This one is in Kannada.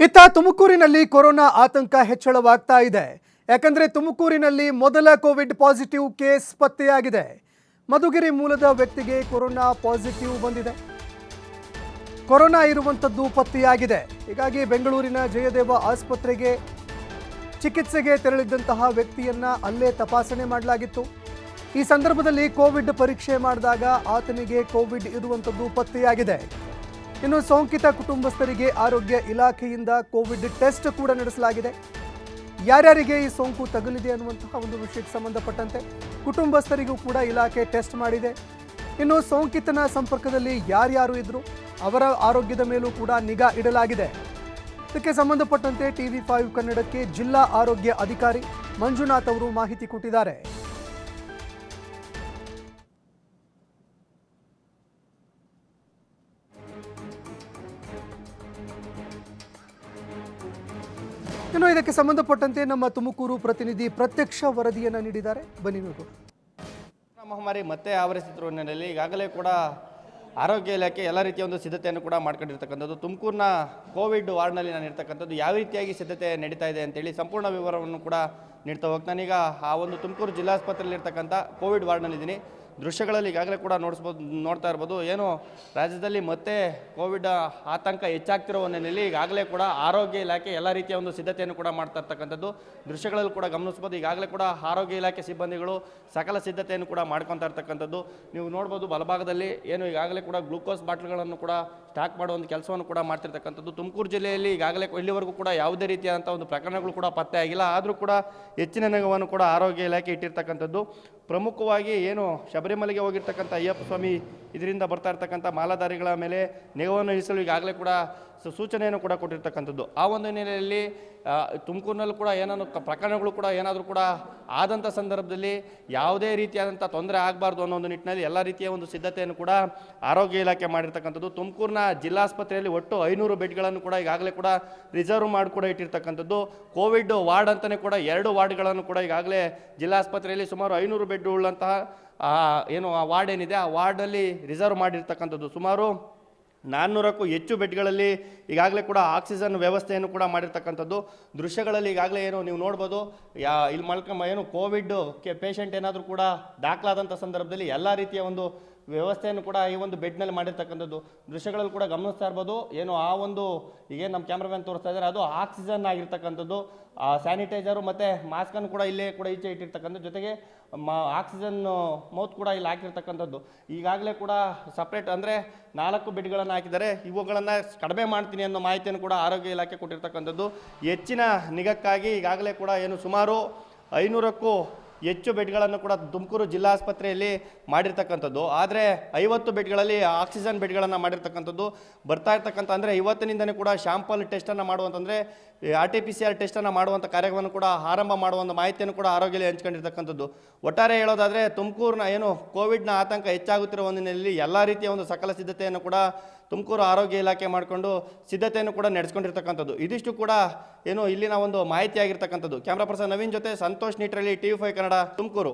ಇತ್ತ ತುಮಕೂರಿನಲ್ಲಿ ಕೊರೋನಾ ಆತಂಕ ಹೆಚ್ಚಳವಾಗ್ತಾ ಇದೆ. ಯಾಕಂದ್ರೆ ತುಮಕೂರಿನಲ್ಲಿ ಮೊದಲ ಕೋವಿಡ್ ಪಾಸಿಟಿವ್ ಕೇಸ್ ಪತ್ತೆಯಾಗಿದೆ. ಮಧುಗಿರಿ ಮೂಲದ ವ್ಯಕ್ತಿಗೆ ಕೊರೋನಾ ಪಾಸಿಟಿವ್ ಬಂದಿದೆ. ಕೊರೋನಾ ಇರುವಂತದ್ದು ಪತ್ತೆಯಾಗಿದೆ. ಹೀಗಾಗಿ ಬೆಂಗಳೂರಿನ ಜಯದೇವ ಆಸ್ಪತ್ರೆಗೆ ಚಿಕಿತ್ಸೆಗೆ ತೆರಳಿದ್ದಂತಹ ವ್ಯಕ್ತಿಯನ್ನ ಅಲ್ಲೇ ತಪಾಸಣೆ ಮಾಡಲಾಗಿತ್ತು. ಈ ಸಂದರ್ಭದಲ್ಲಿ ಕೋವಿಡ್ ಪರೀಕ್ಷೆ ಮಾಡಿದಾಗ ಆತನಿಗೆ ಕೋವಿಡ್ ಇರುವಂತದ್ದು ಪತ್ತೆಯಾಗಿದೆ. ಇನ್ನು ಸೋಂಕಿತ ಕುಟುಂಬಸ್ಥರಿಗೆ ಆರೋಗ್ಯ ಇಲಾಖೆಯಿಂದ ಕೋವಿಡ್ ಟೆಸ್ಟ್ ಕೂಡ ನಡೆಸಲಾಗಿದೆ. ಯಾರ್ಯಾರಿಗೆ ಈ ಸೋಂಕು ತಗುಲಿದೆ ಅನ್ನುವಂತಹ ಒಂದು ವಿಷಯಕ್ಕೆ ಸಂಬಂಧಪಟ್ಟಂತೆ ಕುಟುಂಬಸ್ಥರಿಗೂ ಕೂಡ ಇಲಾಖೆ ಟೆಸ್ಟ್ ಮಾಡಿದೆ. ಇನ್ನು ಸೋಂಕಿತನ ಸಂಪರ್ಕದಲ್ಲಿ ಯಾರ್ಯಾರು ಇದ್ರು ಅವರ ಆರೋಗ್ಯದ ಮೇಲೂ ಕೂಡ ನಿಗಾ ಇಡಲಾಗಿದೆ. ಇದಕ್ಕೆ ಸಂಬಂಧಪಟ್ಟಂತೆ TV5 ಕನ್ನಡಕ್ಕೆ ಜಿಲ್ಲಾ ಆರೋಗ್ಯ ಅಧಿಕಾರಿ ಮಂಜುನಾಥ್ ಅವರು ಮಾಹಿತಿ ಕೊಟ್ಟಿದ್ದಾರೆ. ಇನ್ನು ಇದಕ್ಕೆ ಸಂಬಂಧಪಟ್ಟಂತೆ ನಮ್ಮ ತುಮಕೂರು ಪ್ರತಿನಿಧಿ ಪ್ರತ್ಯಕ್ಷ ವರದಿಯನ್ನು ನೀಡಿದ್ದಾರೆ. ಬನ್ನಿ ನೋಡೋಣ. ಮಹಾಮಾರಿ ಮತ್ತೆ ಆವರಿಸಿರುವ ಹಿನ್ನೆಲೆಯಲ್ಲಿ ಈಗಾಗಲೇ ಕೂಡ ಆರೋಗ್ಯ ಇಲಾಖೆ ಎಲ್ಲ ರೀತಿಯ ಒಂದು ಸಿದ್ಧತೆಯನ್ನು ಕೂಡ ಮಾಡ್ಕೊಂಡಿರ್ತಕ್ಕಂಥದ್ದು. ತುಮಕೂರಿನ ಕೋವಿಡ್ ವಾರ್ಡ್ನಲ್ಲಿ ನಾನು ಇರ್ತಕ್ಕಂಥದ್ದು ಯಾವ ರೀತಿಯಾಗಿ ಸಿದ್ಧತೆ ನಡೀತಾ ಇದೆ ಅಂತೇಳಿ ಸಂಪೂರ್ಣ ವಿವರವನ್ನು ಕೂಡ ನೀಡ್ತಾ ಹೋಗ್ತಾನೆ. ನಾನೀಗ ಆ ಒಂದು ತುಮಕೂರು ಜಿಲ್ಲಾಸ್ಪತ್ರೆಯಲ್ಲಿ ಇರ್ತಕ್ಕಂಥ ಕೋವಿಡ್ ವಾರ್ಡ್ನಲ್ಲಿದ್ದೀನಿ. ದೃಶ್ಯಗಳಲ್ಲಿ ಈಗಾಗಲೇ ಕೂಡ ನೋಡ್ತಾ ಇರ್ಬೋದು. ಏನು ರಾಜ್ಯದಲ್ಲಿ ಮತ್ತೆ ಕೋವಿಡ್ ಆತಂಕ ಹೆಚ್ಚಾಗ್ತಿರೋ ಹಿನ್ನೆಲೆಯಲ್ಲಿ ಈಗಾಗಲೇ ಕೂಡ ಆರೋಗ್ಯ ಇಲಾಖೆ ಎಲ್ಲ ರೀತಿಯ ಒಂದು ಸಿದ್ಧತೆಯನ್ನು ಕೂಡ ಮಾಡ್ತಾ ಇರ್ತಕ್ಕಂಥದ್ದು ದೃಶ್ಯಗಳಲ್ಲಿ ಕೂಡ ಗಮನಿಸ್ಬೋದು. ಈಗಾಗಲೇ ಕೂಡ ಆರೋಗ್ಯ ಇಲಾಖೆ ಸಿಬ್ಬಂದಿಗಳು ಸಕಲ ಸಿದ್ಧತೆಯನ್ನು ಕೂಡ ಮಾಡ್ಕೊತಾ ಇರ್ತಕ್ಕಂಥದ್ದು ನೀವು ನೋಡ್ಬೋದು. ಬಲಭಾಗದಲ್ಲಿ ಏನು ಈಗಾಗಲೇ ಕೂಡ ಗ್ಲೂಕೋಸ್ ಬಾಟ್ಲ್ಗಳನ್ನು ಕೂಡ ಸ್ಟಾಕ್ ಮಾಡೋ ಒಂದು ಕೆಲಸವನ್ನು ಕೂಡ ಮಾಡ್ತಿರ್ತಕ್ಕಂಥದ್ದು. ತುಮಕೂರು ಜಿಲ್ಲೆಯಲ್ಲಿ ಈಗಾಗಲೇ ಇಲ್ಲಿವರೆಗೂ ಕೂಡ ಯಾವುದೇ ರೀತಿಯಾದಂಥ ಒಂದು ಪ್ರಕರಣಗಳು ಕೂಡ ಪತ್ತೆ ಆಗಿಲ್ಲ. ಆದರೂ ಕೂಡ ಹೆಚ್ಚಿನ ನಿಗಾವನ್ನು ಕೂಡ ಆರೋಗ್ಯ ಇಲಾಖೆ ಇಟ್ಟಿರ್ತಕ್ಕಂಥದ್ದು. ಪ್ರಮುಖವಾಗಿ ಏನು ಶಬರಿಮಲೆಗೆ ಹೋಗಿರ್ತಕ್ಕಂಥ ಅಯ್ಯಪ್ಪ ಸ್ವಾಮಿ ಇದರಿಂದ ಬರ್ತಾ ಇರ್ತಕ್ಕಂಥ ಮಾಲಾಧಾರಿಗಳ ಮೇಲೆ ನಿಗಾವನ್ನು ಇರಿಸಲು ಈಗಾಗಲೇ ಕೂಡ ಸೂಚನೆಯನ್ನು ಕೂಡ ಕೊಟ್ಟಿರ್ತಕ್ಕಂಥದ್ದು. ಆ ಒಂದು ಹಿನ್ನೆಲೆಯಲ್ಲಿ ತುಮಕೂರಿನಲ್ಲೂ ಕೂಡ ಏನಾದ್ರು ಪ್ರಕರಣಗಳು ಕೂಡ ಏನಾದರೂ ಕೂಡ ಆದಂಥ ಸಂದರ್ಭದಲ್ಲಿ ಯಾವುದೇ ರೀತಿಯಾದಂಥ ತೊಂದರೆ ಆಗಬಾರ್ದು ಅನ್ನೋ ಒಂದು ನಿಟ್ಟಿನಲ್ಲಿ ಎಲ್ಲ ರೀತಿಯ ಒಂದು ಸಿದ್ಧತೆಯನ್ನು ಕೂಡ ಆರೋಗ್ಯ ಇಲಾಖೆ ಮಾಡಿರ್ತಕ್ಕಂಥದ್ದು. ತುಮಕೂರಿನ ಜಿಲ್ಲಾಸ್ಪತ್ರೆಯಲ್ಲಿ ಒಟ್ಟು 500 ಬೆಡ್ಗಳನ್ನು ಕೂಡ ಈಗಾಗಲೇ ಕೂಡ ರಿಸರ್ವ್ ಮಾಡಿ ಕೂಡ ಇಟ್ಟಿರ್ತಕ್ಕಂಥದ್ದು. ಕೋವಿಡ್ ವಾರ್ಡ್ ಅಂತಲೇ ಕೂಡ 2 ವಾರ್ಡ್ಗಳನ್ನು ಕೂಡ ಈಗಾಗಲೇ ಜಿಲ್ಲಾಸ್ಪತ್ರೆಯಲ್ಲಿ ಸುಮಾರು 500 ಬೆಡ್ ಉಳ್ಳಂತಹ ಏನು ಆ ವಾರ್ಡ್ ಏನಿದೆ ಆ ವಾರ್ಡಲ್ಲಿ ರಿಸರ್ವ್ ಮಾಡಿರ್ತಕ್ಕಂಥದ್ದು. ಸುಮಾರು 400ಕ್ಕೂ ಹೆಚ್ಚು ಬೆಡ್ಗಳಲ್ಲಿ ಈಗಾಗಲೇ ಕೂಡ ಆಕ್ಸಿಜನ್ ವ್ಯವಸ್ಥೆಯನ್ನು ಕೂಡ ಮಾಡಿರ್ತಕ್ಕಂಥದ್ದು. ದೃಶ್ಯಗಳಲ್ಲಿ ಈಗಾಗಲೇ ಏನು ನೀವು ನೋಡ್ಬೋದು. ಇಲ್ಲಿ ಏನು ಕೋವಿಡ್ ಪೇಷಂಟ್ ಏನಾದರೂ ಕೂಡ ದಾಖಲಾದಂಥ ಸಂದರ್ಭದಲ್ಲಿ ಎಲ್ಲ ರೀತಿಯ ಒಂದು ವ್ಯವಸ್ಥೆಯನ್ನು ಕೂಡ ಈ ಒಂದು ಬೆಡ್ನಲ್ಲಿ ಮಾಡಿರ್ತಕ್ಕಂಥದ್ದು ದೃಶ್ಯಗಳಲ್ಲಿ ಕೂಡ ಗಮನಿಸ್ತಾ ಇರ್ಬೋದು. ಏನು ಆ ಒಂದು ಈಗೇನು ನಮ್ಮ ಕ್ಯಾಮ್ರಾಮನ್ ತೋರಿಸ್ತಾ ಇದ್ದಾರೆ ಅದು ಆಕ್ಸಿಜನ್ ಆಗಿರ್ತಕ್ಕಂಥದ್ದು. ಸ್ಯಾನಿಟೈಸರು ಮತ್ತು ಮಾಸ್ಕನ್ನು ಕೂಡ ಇಲ್ಲೇ ಕೂಡ ಈಚೆ ಇಟ್ಟಿರ್ತಕ್ಕಂಥದ್ದು. ಜೊತೆಗೆ ಆಕ್ಸಿಜನ್ ಮೌತ್ ಕೂಡ ಇಲ್ಲಿ ಹಾಕಿರ್ತಕ್ಕಂಥದ್ದು. ಈಗಾಗಲೇ ಕೂಡ ಸಪ್ರೇಟ್ ಅಂದರೆ 4 ಬೆಡ್ಗಳನ್ನು ಹಾಕಿದ್ದಾರೆ. ಇವುಗಳನ್ನು ಕಡಿಮೆ ಮಾಡ್ತೀನಿ ಅನ್ನೋ ಮಾಹಿತಿಯನ್ನು ಕೂಡ ಆರೋಗ್ಯ ಇಲಾಖೆ ಕೊಟ್ಟಿರ್ತಕ್ಕಂಥದ್ದು. ಹೆಚ್ಚಿನ ನಿಗಕ್ಕಾಗಿ ಈಗಾಗಲೇ ಕೂಡ ಏನು ಸುಮಾರು 500ಕ್ಕೂ ಹೆಚ್ಚು ಬೆಡ್ಗಳನ್ನು ಕೂಡ ತುಮಕೂರು ಜಿಲ್ಲಾಸ್ಪತ್ರೆಯಲ್ಲಿ ಮಾಡಿರ್ತಕ್ಕಂಥದ್ದು. ಆದರೆ 50 ಬೆಡ್ಗಳಲ್ಲಿ ಆಕ್ಸಿಜನ್ ಬೆಡ್ಗಳನ್ನು ಮಾಡಿರ್ತಕ್ಕಂಥದ್ದು. ಬರ್ತಾ ಇರ್ತಕ್ಕಂಥ ಅಂದರೆ ಇವತ್ತಿನಿಂದಲೇ ಕೂಡ ಶಾಂಪಲ್ ಟೆಸ್ಟನ್ನು ಮಾಡುವಂತಂದರೆ RT-PCR ಟೆಸ್ಟನ್ನು ಮಾಡುವಂಥ ಕಾರ್ಯವನ್ನು ಕೂಡ ಆರಂಭ ಮಾಡುವಂಥ ಮಾಹಿತಿಯನ್ನು ಕೂಡ ಆರೋಗ್ಯ ಹಂಚ್ಕೊಂಡಿರ್ತಕ್ಕಂಥದ್ದು. ಒಟ್ಟಾರೆ ಹೇಳೋದಾದರೆ ತುಮಕೂರಿನ ಏನು ಕೋವಿಡ್ನ ಆತಂಕ ಹೆಚ್ಚಾಗುತ್ತಿರುವ ಹಿನ್ನೆಲೆಯಲ್ಲಿ ಎಲ್ಲ ರೀತಿಯ ಒಂದು ಸಕಲ ಸಿದ್ಧತೆಯನ್ನು ಕೂಡ ತುಮಕೂರು ಆರೋಗ್ಯ ಇಲಾಖೆ ಮಾಡಿಕೊಂಡು ಸಿದ್ಧತೆಯನ್ನು ಕೂಡ ನಡೆಸ್ಕೊಂಡಿರ್ತಕ್ಕಂಥದ್ದು. ಇದಿಷ್ಟು ಕೂಡ ಏನು ಇಲ್ಲಿನ ಒಂದು ಮಾಹಿತಿ ಆಗಿರ್ತಕ್ಕಂಥದ್ದು. ಕ್ಯಾಮ್ರಾ ಪರ್ಸನ್ ನವೀನ್ ಜೊತೆ ಸಂತೋಷ್ ನಿಟ್ರಲ್ಲಿ TV5 ಕನ್ನಡ ತುಮಕೂರು.